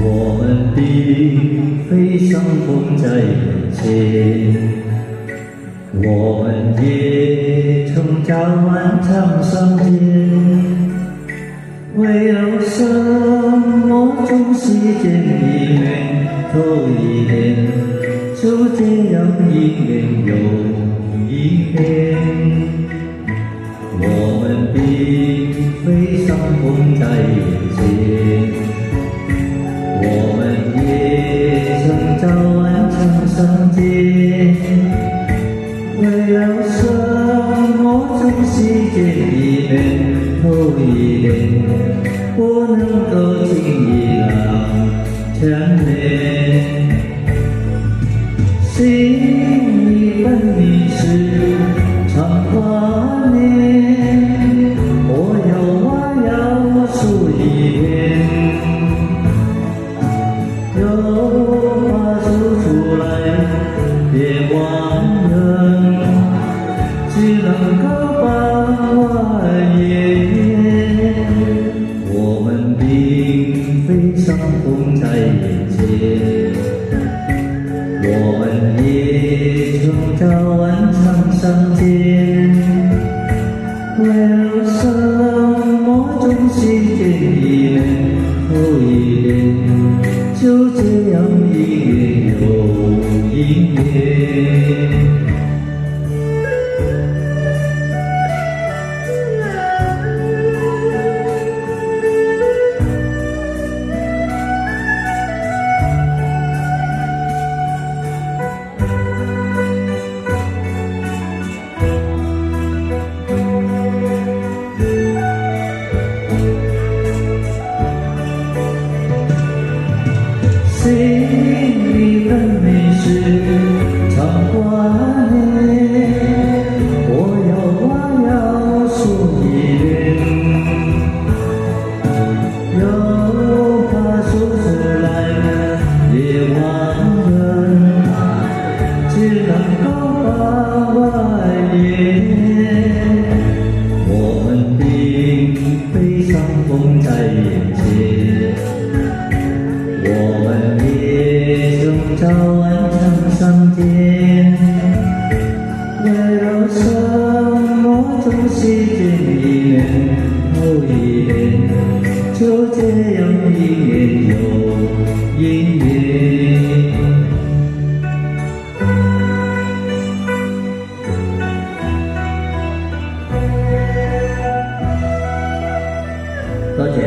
我们并非相逢在眼前，我们也曾早晚常相见。为了什么总是见一面头一面，就这样一年又一年。我们并非相逢在眼前，我们也曾早晚常相见。为了什么总是见一面头一面，不能够轻易让牵连？心里分明是常挂念，我有话要说一遍，有话说出来别忘了，只能够把话言。我们并非相逢在眼前，我们也曾早晚常相见。为了什么总是见一面头一面，就这样一年又一年。心里分明是常挂念，我有话要说一遍，有话说出来也忘了，只能够把话言。我们并非相逢在眼前，我们也曾早晚常相见。为了什么总是见一面头一面，就这样一年又一年。多谢。